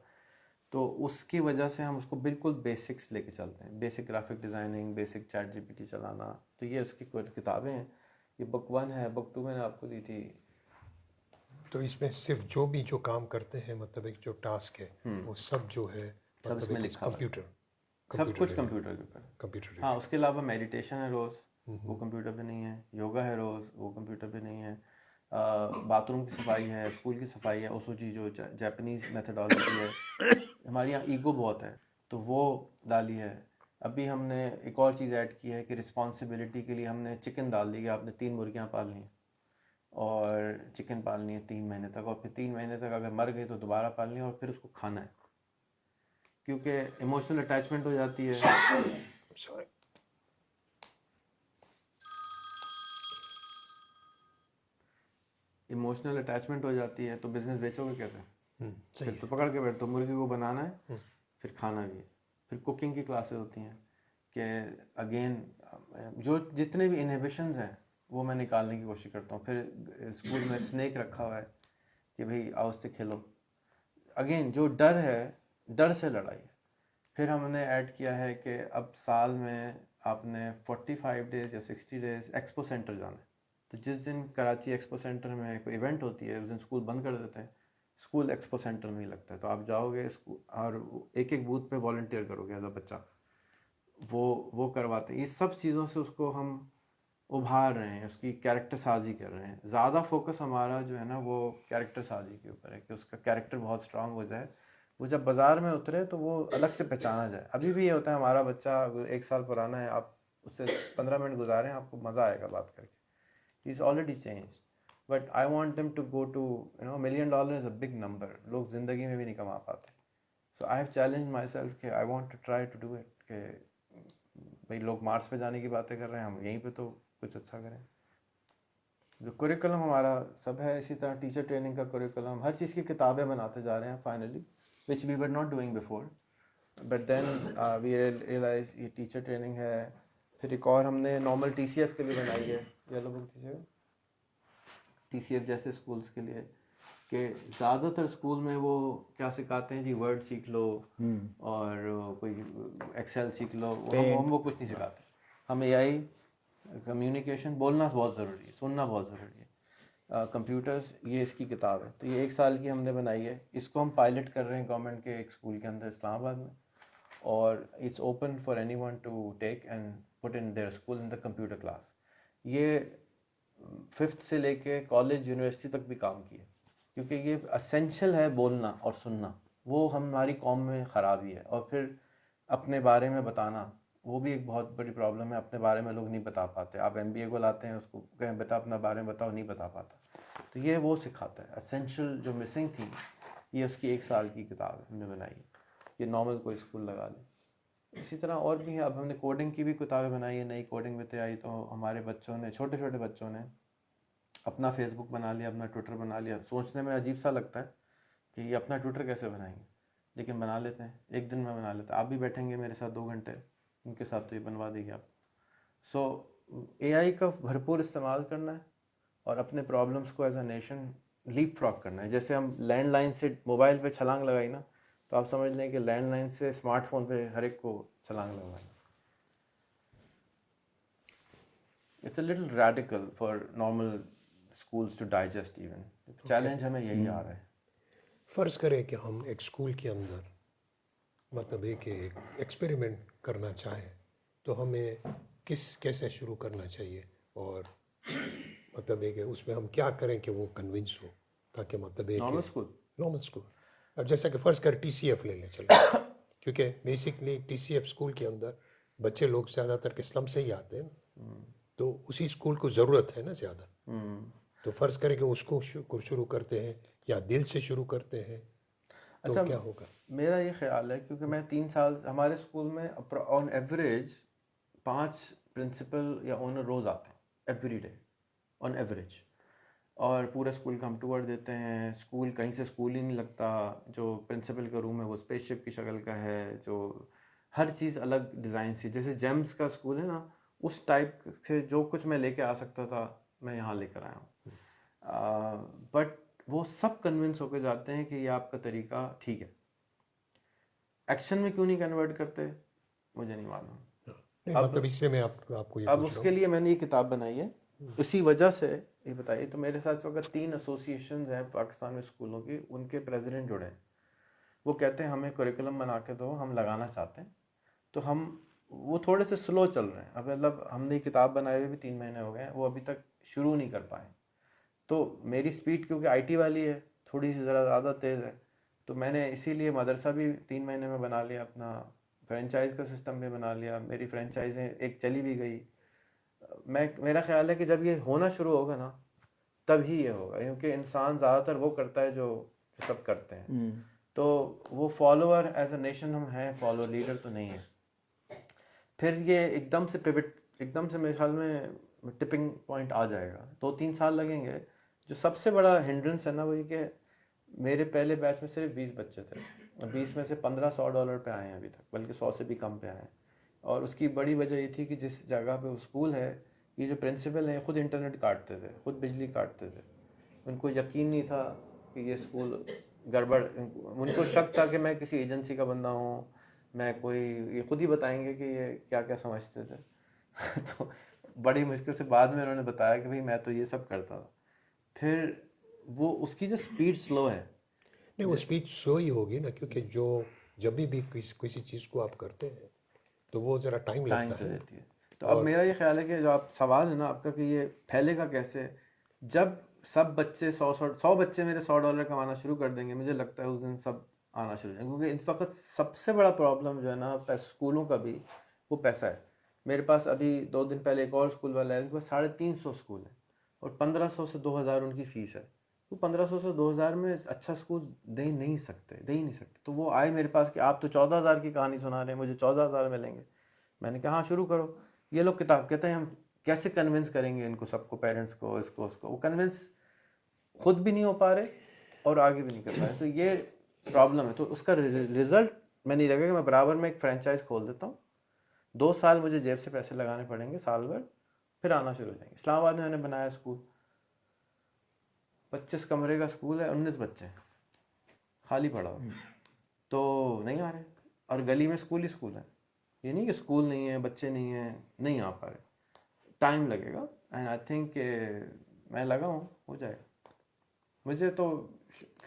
تو اس کی وجہ سے ہم اس کو بالکل بیسکس لے کے چلتے ہیں, basic graphic designing, basic chat GPT چلانا. تو یہ اس کی کتابیں ہیں. یہ بک 1 ہے, بک 2 میں نے آپ کو دی تھی. تو اس میں صرف جو بھی جو کام کرتے ہیں مطلب ایک جو ٹاسک ہے وہ سب جو ہے سب اس مطلب میں ایک لکھا ہوا ہے, کمپیوٹر سب کچھ کمپیوٹر کے اوپر. کمپیوٹر. ہاں, اس کے علاوہ میڈیٹیشن ہے روز, وہ کمپیوٹر پہ نہیں ہے. یوگا ہے روز, وہ کمپیوٹر پہ نہیں ہے. باتھ روم کی صفائی ہے, اسکول کی صفائی ہے, اوسوجی جو جاپنیز میتھڈالوجی ہے. ہمارے یہاں ایگو بہت ہے تو وہ ڈالی ہے. ابھی ہم نے ایک اور چیز ایڈ کی ہے کہ رسپانسبلٹی کے لیے ہم نے چکن ڈال دی کہ آپ نے 3 مرغیاں پالنی ہیں اور چکن پالنی ہے 3 مہینے تک, اور پھر 3 مہینے تک اگر مر گئی تو دوبارہ پالنی ہے, اور پھر اس کو کھانا ہے, کیونکہ ایموشنل اٹیچمنٹ ہو جاتی ہے. ایموشنل اٹیچمنٹ ہو جاتی ہے تو بزنس بیچو گے کیسے؟ پھر تو پکڑ کے بیٹھ, تو مرغی کو بنانا ہے, پھر کھانا بھی ہے. پھر کوکنگ کی کلاسز ہوتی ہیں کہ اگین جو جتنے بھی انہیبیشنز ہیں وہ میں نکالنے کی کوشش کرتا ہوں. پھر اسکول میں اسنیک رکھا ہوا ہے کہ بھئی آؤ اس سے کھیلو. اگین جو ڈر ہے, ڈر سے لڑائی ہے. پھر ہم نے ایڈ کیا ہے کہ اب سال میں آپ نے 45 ڈیز یا 60 ڈیز ایکسپو سینٹر جانا ہے. تو جس دن کراچی ایکسپو سینٹر میں کوئی ایونٹ ہوتی ہے اس دن اسکول بند کر دیتے ہیں, اسکول ایکسپو سینٹر میں ہی لگتا ہے. تو آپ جاؤ گے اور ایک ایک بوتھ پہ والنٹیئر کرو گے ایز اے بچہ, وہ کرواتے ہیں. یہ سب چیزوں سے اس کو ہم ابھار رہے ہیں, اس کی کیریکٹر سازی کر رہے ہیں. زیادہ فوکس ہمارا جو ہے نا وہ کیریکٹر سازی کے اوپر ہے کہ اس کا کیریکٹر بہت اسٹرانگ ہو جائے, وہ جب بازار میں اترے تو وہ الگ سے پہچانا جائے. ابھی بھی یہ ہوتا ہے, ہمارا بچہ 1 سال پرانا ہے, آپ اس سے 15 منٹ گزاریں, آپ کو مزہ آئے گا بات کر کے. He is already changed, but I want them to go to $1 million is a big number. لوگ زندگی میں بھی نہیں کما پاتے. So I have challenge myself کہ I want to try to do it, کہ بھائی لوگ مارس پہ جانے کی باتیں کر رہے ہیں, ہم یہیں پہ تو کچھ اچھا کریں. جو کوریکولم ہمارا سب ہے, اسی طرح ٹیچر ٹریننگ کا کوریکولم, ہر چیز کی کتابیں بناتے جا رہے ہیں finally, which we were not doing before. But then we realize یہ ٹیچر ٹریننگ ہے, پھر ایک اور ہم نے نارمل ٹی سی ایف کے لیے بنائی ہے، یلو بک دیجیے گا، ٹی سی ایف جیسے اسکولس کے لیے، کہ زیادہ تر اسکول میں وہ کیا سکھاتے ہیں جی ورڈ سیکھ لو اور کوئی ایکسل سیکھ لو، ہم وہ کچھ نہیں سکھاتے. ہم اے آئی کمیونیکیشن بولنا بہت ضروری ہے، سننا بہت ضروری ہے. کمپیوٹرز یہ اس کی کتاب ہے، تو یہ 1 سال کی ہم نے بنائی ہے. اس کو ہم پائلٹ کر رہے ہیں گورنمنٹ کے ایک اسکول کے اندر اسلام آباد میں، اور it's open for anyone to take and put in their school in the computer class. یہ 5th سے لے کے کالج یونیورسٹی تک بھی کام کیے، کیونکہ یہ اسینشل ہے بولنا اور سننا. وہ ہماری قوم میں خرابی ہے. اور پھر اپنے بارے میں بتانا، وہ بھی ایک بہت بڑی پرابلم ہے. اپنے بارے میں لوگ نہیں بتا پاتے. آپ ایم بی اے کو لاتے ہیں، اس کو کہیں بیٹا اپنا بارے میں بتاؤ، نہیں بتا پاتا. تو یہ وہ سکھاتا ہے اسینشل جو مسنگ تھی. یہ اس کی 1 سال کی کتاب ہم نے بنائی ہے، یہ نارمل کوئی اسکول لگا لے. اسی طرح اور بھی ہیں. اب ہم نے کوڈنگ کی بھی کتابیں بنائی ہیں، نئی کوڈنگ میں آئی، تو ہمارے بچوں نے، چھوٹے چھوٹے بچوں نے اپنا فیس بک بنا لیا، اپنا ٹویٹر بنا لیا. سوچنے میں عجیب سا لگتا ہے کہ یہ اپنا ٹویٹر کیسے بنائیں گے، لیکن بنا لیتے ہیں. 1 دن میں بنا لیتے ہیں. آپ بھی بیٹھیں گے میرے ساتھ 2 گھنٹے، ان کے ساتھ تو یہ بنوا دے گی آپ. سو اے آئی کا بھرپور استعمال کرنا ہے، اور اپنے پرابلمس کو ایز اے نیشن لیپ فراگ کرنا ہے. جیسے ہم لینڈ لائن سے موبائل پہ چھلانگ لگائی نا، تو آپ سمجھ لیں کہ لینڈ لائن سے اسمارٹ فون پہ ہر ایک کو چھلانگ لگوائی. It's a little radical for normal schools to digest even. Challenge ہمیں یہی آ رہا ہے. فرض کریں کہ ہم ایک اسکول کے اندر مطلب ایک ایکسپیریمنٹ کرنا چاہیں، تو ہمیں کیسے شروع کرنا چاہیے، اور مطلب ایک اس میں ہم کیا کریں کہ وہ کنونس ہو، تاکہ مطلب ایک نارمل اسکول. اب جیسا کہ فرض کر ٹی سی ایف لے لیں چلو، کیونکہ basically T C F school کے اندر بچے لوگ زیادہ تر کے اسلم سے ہی آتے ہیں، تو اسی اسکول کو ضرورت ہے نا زیادہ. تو فرض کریں کہ اس کو شروع کرتے ہیں یا دل سے شروع کرتے ہیں، تو اچھا کیا ہوگا؟ میرا یہ خیال ہے، کیونکہ میں 3 سال ہمارے اسکول میں آن ایوریج 5 پرنسپل یا اونر روز آتے ہیں ایوری ڈے آن ایوریج. اور پورے اسکول کا ہم ٹور دیتے ہیں. اسکول کہیں سے اسکول ہی نہیں لگتا. جو پرنسپل کا روم ہے وہ اسپیس شپ کی شکل کا ہے، جو ہر چیز الگ ڈیزائن سی، جیسے جیمز کا اسکول ہے نا، اس ٹائپ سے جو کچھ میں لے کے آ سکتا تھا میں یہاں لے کر آیا ہوں. بٹ وہ سب کنونس ہو کے جاتے ہیں کہ یہ آپ کا طریقہ ٹھیک ہے. ایکشن میں کیوں نہیں کنورٹ کرتے مجھے نہیں معلوم. مطلب اس لیے میں آپ کو یہ اب پوچھ اس رہا کے ہوں. لیے میں نے یہ کتاب بنائی ہے اسی وجہ سے. یہ بتائیے، تو میرے ساتھ اس وقت 3 ایسوسیشنز ہیں پاکستان میں اسکولوں کی، ان کے پریزیڈنٹ جڑے ہیں. وہ کہتے ہیں ہمیں کریکولم بنا کے دو، ہم لگانا چاہتے ہیں. تو وہ تھوڑے سے سلو چل رہے ہیں. اب مطلب ہم نے کتاب بنائے ہوئے بھی 3 مہینے ہو گئے ہیں، وہ ابھی تک شروع نہیں کر پائے. تو میری سپیڈ کیونکہ آئی ٹی والی ہے، تھوڑی سی ذرا زیادہ تیز ہے. تو میں نے اسی لیے مدرسہ بھی 3 مہینے میں بنا لیا، اپنا فرینچائز کا سسٹم بھی بنا لیا. میری فرینچائزیں ایک چلی بھی گئی. میرا خیال ہے کہ جب یہ ہونا شروع ہوگا نا، تب ہی یہ ہوگا. کیونکہ انسان زیادہ تر وہ کرتا ہے جو سب کرتے ہیں. تو وہ فالوور ایز اے نیشن ہم ہیں، فالو لیڈر تو نہیں ہے. پھر یہ ایک دم سے پیوٹ، ایک دم سے میرے خیال میں ٹپنگ پوائنٹ آ جائے گا. 2-3 سال لگیں گے. جو سب سے بڑا ہنڈرنس ہے نا، وہ یہ کہ میرے پہلے بیچ میں صرف 20 بچے تھے، اور 20 میں سے $1500 پہ آئے ہیں ابھی تک، بلکہ 100 سے بھی کم پہ آئے ہیں. اور اس کی بڑی وجہ یہ تھی کہ جس جگہ پہ اسکول ہے، یہ جو پرنسپل ہیں خود انٹرنیٹ کاٹتے تھے، خود بجلی کاٹتے تھے. ان کو یقین نہیں تھا کہ یہ اسکول گڑبڑ. ان کو شک تھا کہ میں کسی ایجنسی کا بندہ ہوں، میں کوئی، یہ خود ہی بتائیں گے کہ یہ کیا کیا سمجھتے تھے. تو بڑی مشکل سے بعد میں انہوں نے بتایا کہ بھائی میں تو یہ سب کرتا تھا. پھر وہ اس کی جو سپیڈ سلو ہے. نہیں، وہ اسپیچ سلو ہی ہوگی نا، کیونکہ جب بھی کسی چیز کو آپ کرتے ہیں تو وہ ذرا ٹائم لگتا ہے. دیتی ہے. تو اب میرا یہ خیال ہے کہ جو آپ سوال ہے نا آپ کا کہ یہ پھیلے گا کیسے، جب سب بچے 100 بچے میرے $100 کمانا شروع کر دیں گے، مجھے لگتا ہے اس دن سب آنا شروع ہو جائیں. کیونکہ اس وقت سب سے بڑا پرابلم جو ہے نا اسکولوں کا بھی، وہ پیسہ ہے. میرے پاس ابھی 2 دن پہلے ایک اور اسکول والا ہے، ان کے پاس 350 اسکول ہیں، اور 1500 سے 2000 ان کی فیس ہے. وہ 1500 سے 2000 میں اچھا اسکول دے ہی نہیں سکتے. تو وہ آئے میرے پاس کہ آپ تو 14000 کی کہانی سنا رہے ہیں، مجھے 14000 ملیں گے. میں نے کہا ہاں شروع کرو. یہ لوگ کتاب کہتے ہیں ہم کیسے کنونس کریں گے ان کو، سب کو، پیرنٹس کو، اس کو. وہ کنونس خود بھی نہیں ہو پا رہے اور آگے بھی نہیں کر پا رہے. تو یہ پرابلم ہے. تو اس کا رزلٹ میں نہیں لگا کہ میں برابر میں ایک فرینچائز کھول دیتا ہوں 2 سال مجھے جیب سے پیسے لگانے پڑیں گے سال بھر, پھر آنا شروع ہو جائیں گے. اسلام آباد میں میں نے بنایا اسکول, 25 کمرے کا اسکول ہے, 19 بچے ہیں, خالی پڑا ہوا, تو نہیں آ رہے. اور گلی میں اسکول ہی اسکول ہے, یہ نہیں کہ اسکول نہیں ہے, بچے نہیں ہیں, نہیں آ پا رہے. ٹائم لگے گا, اینڈ آئی تھنک کہ میں لگا ہوں ہو جائے گا. مجھے تو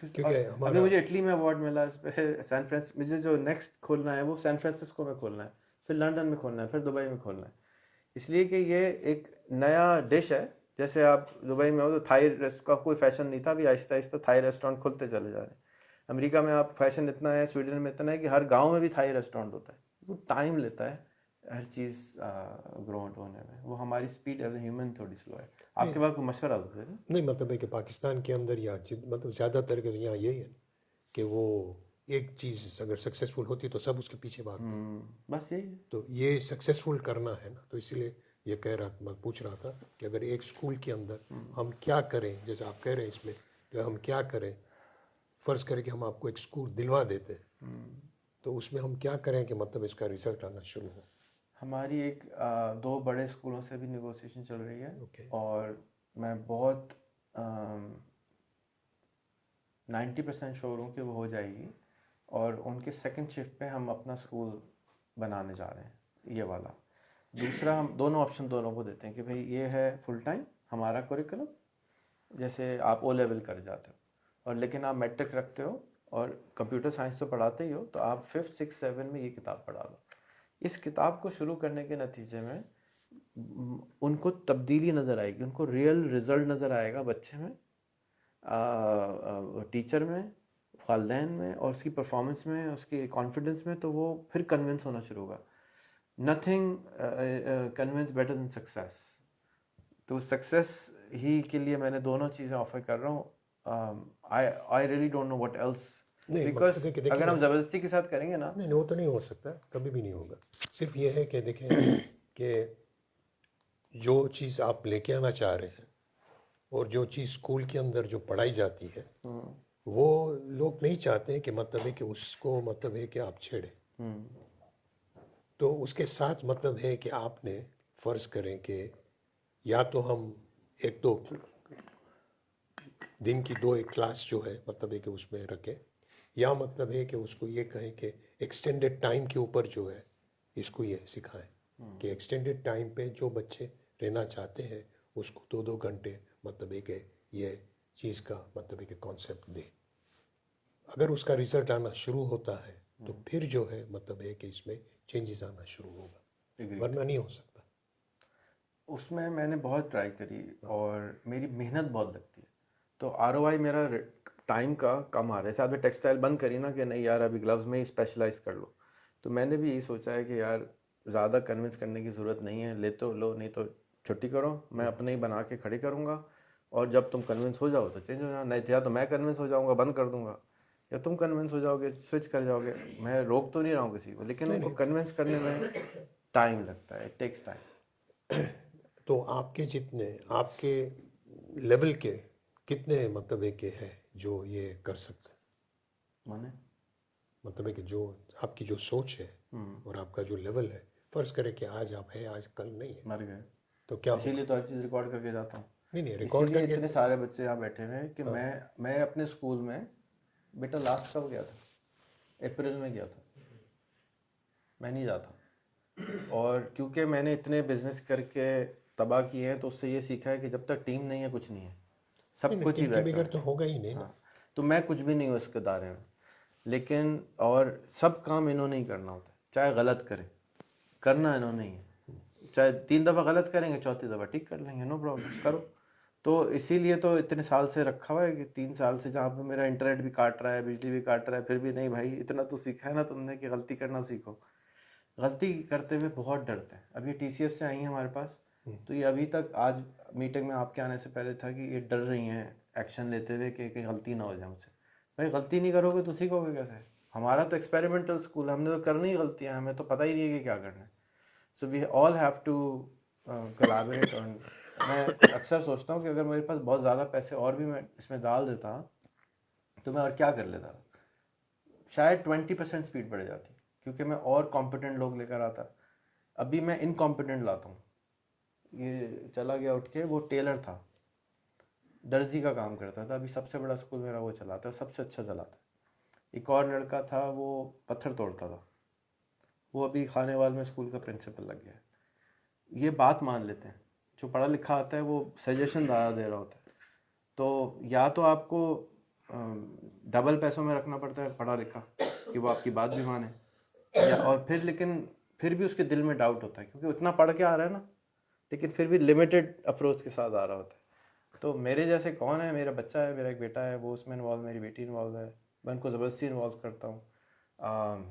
کیونکہ ابھی ہمارا مجھے اٹلی میں اوارڈ ملا اس پہ. سین فرانسسکو مجھے جو نیکسٹ کھولنا ہے وہ سین فرانسسکو میں کھولنا ہے, پھر لنڈن میں کھولنا ہے, پھر دبئی میں کھولنا ہے. اس لیے کہ یہ ایک نیا ڈش ہے. جیسے آپ دبئی میں ہو تو تھائی کا کوئی فیشن نہیں تھا, ابھی آہستہ آہستہ تھائی ریسٹورینٹ کھلتے چلے جا رہے ہیں. امریکہ میں آپ فیشن اتنا ہے, سویڈن میں اتنا ہے کہ ہر گاؤں میں بھی تھائی ریسٹورینٹ ہوتا ہے. وہ ٹائم لیتا ہے ہر چیز گرو ہونے میں. وہ ہماری اسپیڈ ایز اے ہیومن تھوڑی سلو ہے. آپ کے پاس کوئی مشورہ ہوتا ہے؟ نہیں, مطلب ہے کہ پاکستان کے اندر یا مطلب زیادہ تر کے یہاں یہی ہے کہ وہ ایک چیز اگر سکسیزفل ہوتی ہے تو سب اس کے پیچھے بھاگتے ہیں. بس یہی ہے. تو یہ سکسیزفل کرنا ہے نا, تو اسی لیے یہ کہہ رہا تھا, میں پوچھ رہا تھا کہ اگر ایک اسکول کے اندر ہم کیا کریں, جیسے آپ کہہ رہے ہیں اس میں کہ ہم کیا کریں. فرض کریں کہ ہم آپ کو ایک اسکول دلوا دیتے ہیں, تو اس میں ہم کیا کریں کہ مطلب اس کا رزلٹ آنا شروع ہو. ہماری ایک 2 بڑے اسکولوں سے بھی نیگوسیشن چل رہی ہے, اوکے, اور میں بہت 90% شور ہوں کہ وہ ہو جائے گی. اور ان کے سیکنڈ شفٹ پہ ہم اپنا اسکول بنانے جا رہے ہیں, یہ والا. دوسرا ہم دونوں آپشن دونوں کو دیتے ہیں کہ بھائی یہ ہے فل ٹائم ہمارا کوریکولم, جیسے آپ او لیول کر جاتے ہو, اور لیکن آپ میٹرک رکھتے ہو اور کمپیوٹر سائنس تو پڑھاتے ہی ہو, تو آپ 5th 6th 7 میں یہ کتاب پڑھا لو. اس کتاب کو شروع کرنے کے نتیجے میں ان کو تبدیلی نظر آئے گی, ان کو ریئل رزلٹ نظر آئے گا بچے میں, ٹیچر میں, والدین میں, اور اس کی پرفارمنس میں, اس کی کانفیڈنس میں. تو وہ پھر کنونس ہونا شروع ہوگا. Nothing convinces better than success. تو سکسیس ہی کے لیے میں نے دونوں چیزیں آفر کر رہا ہوں. I really don't know what else, نہیں بیکاز مقصد ہے کہ دیکھیں اگر ہم زبردستی کے ساتھ کریں گے نا, نہیں وہ تو نہیں ہو سکتا, کبھی بھی نہیں ہوگا. صرف یہ ہے کہ دیکھیں کہ جو چیز آپ لے کے آنا چاہ رہے ہیں اور جو چیز اسکول کے اندر جو پڑھائی جاتی ہے وہ لوگ نہیں چاہتے ہیں کہ مطلب ہے کہ اس کو مطلب ہے کہ آپ چھیڑیں. تو اس کے ساتھ مطلب ہے کہ آپ نے فرض کریں کہ یا تو ہم ایک دو دن کی 2 ایک کلاس جو ہے مطلب ہے کہ اس میں رکھیں, یا مطلب ہے کہ اس کو یہ کہیں کہ ایکسٹینڈڈ ٹائم کے اوپر جو ہے اس کو یہ سکھائیں کہ ایکسٹینڈڈ ٹائم پہ جو بچے رہنا چاہتے ہیں اس کو 2 گھنٹے مطلب ہے کہ یہ چیز کا مطلب ہے کہ کانسیپٹ دیں. اگر اس کا رزلٹ آنا شروع ہوتا ہے تو پھر جو ہے مطلب ہے کہ اس میں چینجز آنا شروع ہوگا, ورنہ نہیں ہو سکتا. اس میں نے بہت ٹرائی کری اور میری محنت بہت لگتی ہے, تو آر او آئی میرا ٹائم کا کم آ رہا ہے. آپ نے ٹیکسٹائل بند کری نا کہ نہیں یار ابھی گلوز میں ہی اسپیشلائز کر لو, تو میں نے بھی یہی سوچا ہے کہ یار زیادہ کنونس کرنے کی ضرورت نہیں ہے, لے تو لو, نہیں تو چھٹی کرو, میں اپنے ہی بنا کے کھڑے کروں گا, اور جب تم کنونس ہو جاؤ تو چینج ہو جاؤ. نہیں یا تو میں کنونس ہو جاؤں گا بند کر دوں گا, یا تم کنونس ہو جاؤ گے سوئچ کر جاؤ گے. میں روک تو نہیں رہا ہوں کسی کو, لیکن ان کو کنونس کرنے میں ٹائم لگتا ہے, اٹ ٹیکس ٹائم. تو آپ کے جتنے آپ کے لیول کے کتنے مطلب ہے کہ ہے جو یہ کر سکتے ہیں, مانے مطلب ہے کہ جو آپ کی جو سوچ ہے اور آپ کا جو لیول ہے, فرض کرے کہ آج آپ ہے آج کل نہیں ہے, مر گئے, تو کیا اسی لیے تو ہر چیز ریکارڈ کر کے جاتا ہوں. نہیں اسی ریکارڈ لیے کر کے اتنے سارے بچے یہاں بیٹھے ہوئے ہیں کہ میں اپنے اسکول میں بیٹا لاسٹ کب گیا تھا, اپریل میں گیا تھا, میں نہیں جاتا. اور کیونکہ میں نے اتنے بزنس کر کے تباہ کیے ہیں, تو اس سے یہ سیکھا ہے کہ جب تک ٹیم نہیں ہے کچھ نہیں ہے, سب کچھ ہی ٹیم کے بیٹھ بغیر تو ہوگا ہی نہیں نا. تو میں کچھ بھی نہیں ہوں اس کے دائرے میں, لیکن اور سب کام انہوں نے ہی کرنا ہوتا ہے, چاہے غلط کریں, کرنا انہوں نے ہی ہے. چاہے 3 دفعہ غلط کریں گے, 4تھی دفعہ ٹھیک کر لیں گے, نو پرابلم, کرو. تو اسی لیے تو اتنے سال سے رکھا ہوا ہے کہ 3 سال سے جہاں پہ میرا انٹرنیٹ بھی کاٹ رہا ہے, بجلی بھی کاٹ رہا ہے, پھر بھی نہیں بھائی اتنا تو سیکھا ہے نا تم نے کہ غلطی کرنا سیکھو. غلطی کرتے ہوئے بہت ڈرتے ہیں. ابھی ٹی سی ایس سے آئی ہیں ہمارے پاس, تو یہ ابھی تک آج میٹنگ میں آپ کے آنے سے پہلے تھا کہ یہ ڈر رہی ہیں ایکشن لیتے ہوئے کہ غلطی نہ ہو جائے مجھ سے. بھائی غلطی نہیں کرو گے تو سیکھو گے کیسے؟ ہمارا تو ایکسپیریمنٹل اسکول ہے, ہم نے تو کرنی ہی غلطیاں, ہمیں تو پتہ ہی نہیں ہے کہ کیا کرنا ہے. سو وی آل ہیو ٹو کولیبریٹ. اور میں اکثر سوچتا ہوں کہ اگر میرے پاس بہت زیادہ پیسے اور بھی میں اس میں ڈال دیتا تو میں اور کیا کر لیتا, شاید 20% اسپیڈ بڑھ جاتی, کیونکہ میں اور کمپیٹنٹ لوگ لے کر آتا. ابھی میں انکمپیٹنٹ لاتا ہوں. یہ چلا گیا اٹھ کے, وہ ٹیلر تھا, درزی کا کام کرتا تھا, ابھی سب سے بڑا اسکول میرا وہ چلاتا ہے, سب سے اچھا چلاتا ہے. ایک اور لڑکا تھا وہ پتھر توڑتا تھا, وہ ابھی خانے وال میں اسکول کا پرنسپل لگ گیا ہے. یہ بات مان لیتے ہیں, جو پڑھا لکھا آتا ہے وہ سجیشن زیادہ دے رہا ہوتا ہے. تو یا تو آپ کو ڈبل پیسوں میں رکھنا پڑتا ہے پڑھا لکھا کہ وہ آپ کی بات بھی مانے, یا اور پھر لیکن پھر بھی اس کے دل میں ڈاؤٹ ہوتا ہے کیونکہ اتنا پڑھ کے آ رہا ہے نا, لیکن پھر بھی لمیٹڈ اپروچ کے ساتھ آ رہا ہوتا ہے. تو میرے جیسے کون ہے, میرا بچہ ہے, میرا ایک بیٹا ہے, وہ اس میں انوالو, میری بیٹی انوالو ہے, میں ان کو زبردستی انوالو کرتا ہوں.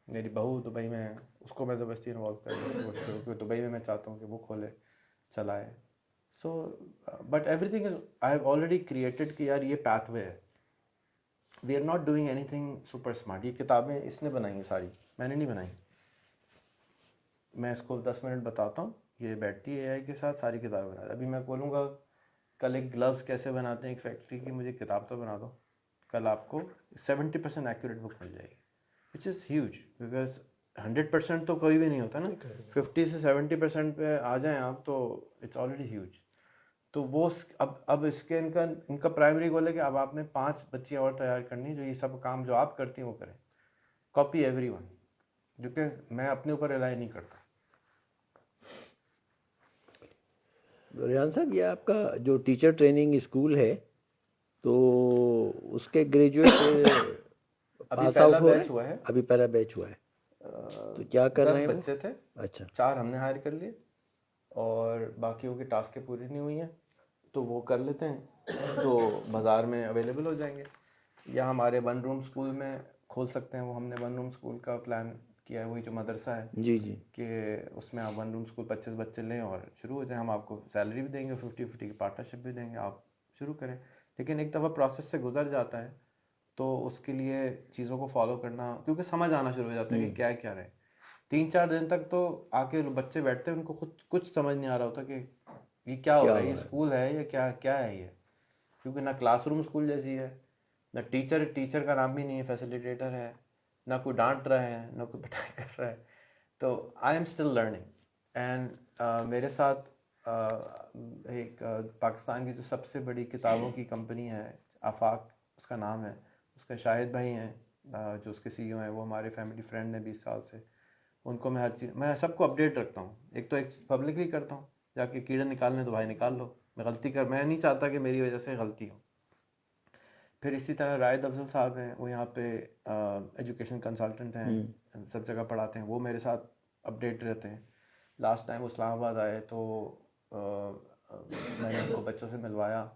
میری بہو دبئی میں ہے, اس کو میں زبردستی انوالو کرنے کی کوشش کروں کیونکہ دبئی میں میں چاہتا ہوں کہ وہ کھولے چلائے. So but everything is I have already created کہ یار یہ پاتھ وے ہے. We are not doing anything super smart. یہ کتابیں اس نے بنائی ہیں ساری, میں نے نہیں بنائی. میں اس کو 10 منٹ بتاتا ہوں, یہ بیٹھتی ہے اے آئی کے ساتھ, ساری کتابیں بنا. ابھی میں بولوں گا کل ایک گلوز کیسے بناتے ہیں ایک فیکٹری کی, مجھے کتاب تو بنا دو, کل آپ کو 70% ایکوریٹ بک مل جائے گی, وچ از ہیوج. بیکاز 100% تو کوئی بھی نہیں ہوتا نا, 50 سے 70% پہ آ جائیں آپ تو اٹس آلریڈی ہیوج. تو وہ اب اس کے ان کا پرائمری گول ہے کہ اب آپ نے 5 بچیاں اور تیار کرنی جو یہ سب کام جو آپ کرتی ہیں وہ کریں, کاپی ایوری ون, جو کہ میں اپنے اوپر ریلائی نہیں کرتا. ریحان صاحب, یہ آپ کا جو ٹیچر ٹریننگ اسکول ہے تو اس کے گریجویٹ پاس آؤٹ ہو رہے ہیں؟ ہوا ہے, ابھی پہلا بیچ ہوا ہے, تو کیا کر 10 رہے ہیں وہ؟ بچے تھے, اچھا 4 ہم نے ہائر کر لیے اور باقیوں کی ٹاسکیں پوری نہیں ہوئی ہیں تو وہ کر لیتے ہیں, تو بازار میں اویلیبل ہو جائیں گے, یا ہمارے 1 روم اسکول میں کھول سکتے ہیں. وہ ہم نے 1 روم اسکول کا پلان کیا ہے, وہی جو مدرسہ ہے جی جی, کہ اس میں آپ 1 روم اسکول 25 بچے لیں اور شروع ہو جائیں. ہم آپ کو سیلری بھی دیں گے, 50-50 کی پارٹنرشپ بھی دیں گے, آپ شروع کریں. لیکن ایک دفعہ پروسیس سے گزر جاتا ہے تو اس کے لیے چیزوں کو فالو کرنا, کیونکہ سمجھ آنا شروع ہو جاتا ہے کہ کیا کیا رہے. 3-4 دن تک تو آ کے بچے بیٹھتے ہیں, ان کو خود کچھ سمجھ نہیں آ رہا ہوتا کہ یہ کیا ہو رہا ہے, یہ اسکول ہے یا کیا ہے یہ, کیونکہ نہ کلاس روم اسکول جیسی ہے, نہ ٹیچر کا نام بھی نہیں ہے, فیسیلیٹیٹر ہے, نہ کوئی ڈانٹ رہا ہے, نہ کوئی پٹائی کر رہا ہے. تو I am still learning. And میرے ساتھ ایک پاکستان کی جو سب سے بڑی کتابوں کی کمپنی ہے, آفاق اس کا نام ہے, اس کا شاہد بھائی ہیں جو اس کے سی ای او ہیں, وہ ہمارے فیملی فرینڈ ہیں 20 سال سے. ان کو میں ہر چیز, میں سب کو اپڈیٹ رکھتا ہوں. ایک تو ایک پبلکلی کرتا ہوں, جا کے کیڑے نکالنے تو بھائی نکال لو, میں نہیں چاہتا کہ میری وجہ سے غلطی ہو. پھر اسی طرح رائد افضل صاحب ہیں, وہ یہاں پہ ایجوکیشن کنسلٹنٹ ہیں, سب جگہ پڑھاتے ہیں, وہ میرے ساتھ اپڈیٹ رہتے ہیں. لاسٹ ٹائم اسلام آباد آئے تو میں نے ان کو بچوں سے ملوایا.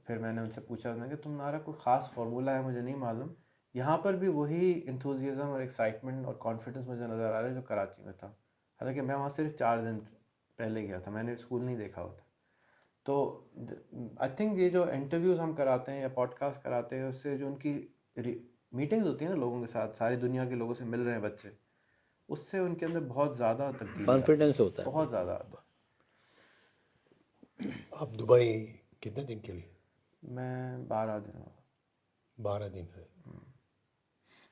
پھر میں نے ان سے پوچھا کہ تمہارا کوئی خاص فارمولہ ہے, مجھے نہیں معلوم. یہاں پر بھی وہی انتھوزیزم اور ایکسائٹمنٹ اور کانفیڈنس مجھے نظر آ رہا ہے جو کراچی میں تھا. حالانکہ میں وہاں صرف 4 دن پہلے گیا تھا, میں نے اسکول نہیں دیکھا ہوتا. تو آئی تھنک یہ جو انٹرویوز ہم کراتے ہیں یا پوڈ کاسٹ کراتے ہیں, اس سے جو ان کی میٹنگز ہوتی ہیں نا لوگوں کے ساتھ, ساری دنیا کے لوگوں سے مل رہے ہیں بچے, اس سے ان کے اندر بہت زیادہ تبدیلی کانفیڈنس ہوتا ہے, بہت زیادہ آتا ہے. آپ دبئی کتنے دن کے لیے؟ میں 12 دن ہوں. 12 دن ہے.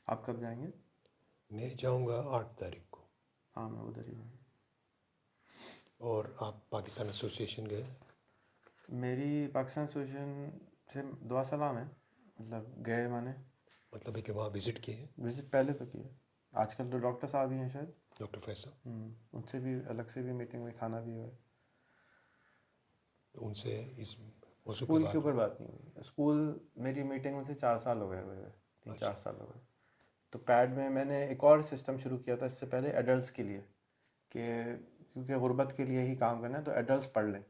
آپ کب جائیں گے؟ میں جاؤں گا 8 تاریخ کو. ہاں میں ادھر ہی ہوں. اور آپ پاکستان ایسوسیشن گئے؟ میری پاکستان ایسوسیشن سے دعا سلام ہے, مطلب گئے میں نے, مطلب ہے کہ وہاں وزٹ کیے؟ وزٹ پہلے تو کیے, آج کل تو ڈاکٹر صاحب ہی ہیں شاید, ڈاکٹر فیصل, ان سے بھی الگ سے بھی میٹنگ میں کھانا بھی ہوا ہے. ان سے اس موضوع اسکول کے اوپر بات نہیں ہوئی. اسکول میری میٹنگ ان سے 4 سال ہو گئے ہوئے, 3-4 سال ہو گئے. تو پیڈ میں نے ایک اور سسٹم شروع کیا تھا اس سے پہلے ایڈلٹس کے لیے, کہ کیونکہ غربت کے لیے ہی کام کرنا ہے تو ایڈلٹس پڑھ لیں.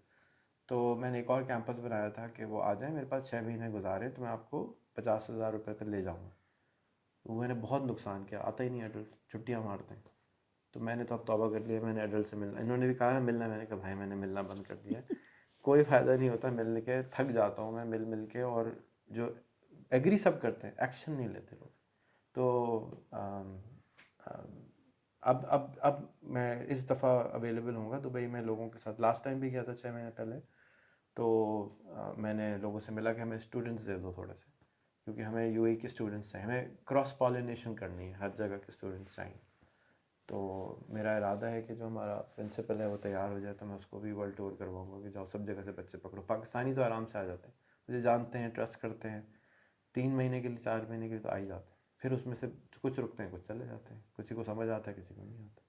تو میں نے ایک اور کیمپس بنایا تھا کہ وہ آ جائیں, میرے پاس 6 مہینے گزارے تو میں آپ کو 50,000 روپے پہ لے جاؤں گا. وہ میں نے بہت نقصان کیا, آتا ہی نہیں ایڈلٹ, چھٹیاں مارتے ہیں. تو میں نے تو اب توبہ کر لیا, میں نے ایڈلٹ سے ملنا, انہوں نے بھی کہا ہے ملنا, میں نے کہا بھائی میں نے ملنا بند کر دیا ہے, کوئی فائدہ نہیں ہوتا ملنے کے, تھک جاتا ہوں میں مل کے. اور جو ایگری سب کرتے ہیں, ایکشن نہیں لیتے لوگ. تو اب میں اس دفعہ اویلیبل ہوں گا دبئی میں لوگوں کے ساتھ. لاسٹ ٹائم بھی گیا تھا 6 مہینے پہلے, تو میں نے لوگوں سے ملا کہ ہمیں اسٹوڈنٹس دے دو تھوڑے سے, کیونکہ ہمیں یو اے کے اسٹوڈنٹس چاہیے, ہمیں کراس پالینیشن کرنی ہے, ہر جگہ کے اسٹوڈنٹس چاہیے. تو میرا ارادہ ہے کہ جو ہمارا پرنسپل ہے وہ تیار ہو جائے تو میں اس کو بھی ورلڈ ٹور کرواؤں گا کہ جاؤ سب جگہ سے بچے پکڑو. پاکستانی تو آرام سے آ جاتے ہیں, مجھے جانتے ہیں, ٹرسٹ کرتے ہیں, 3 مہینے کے لیے 4 مہینے کے لیے تو آ ہی جاتے ہیں. پھر اس میں سے کچھ رکتے ہیں, کچھ چلے جاتے ہیں, کسی کو سمجھ آتا ہے, کسی کو نہیں آتا.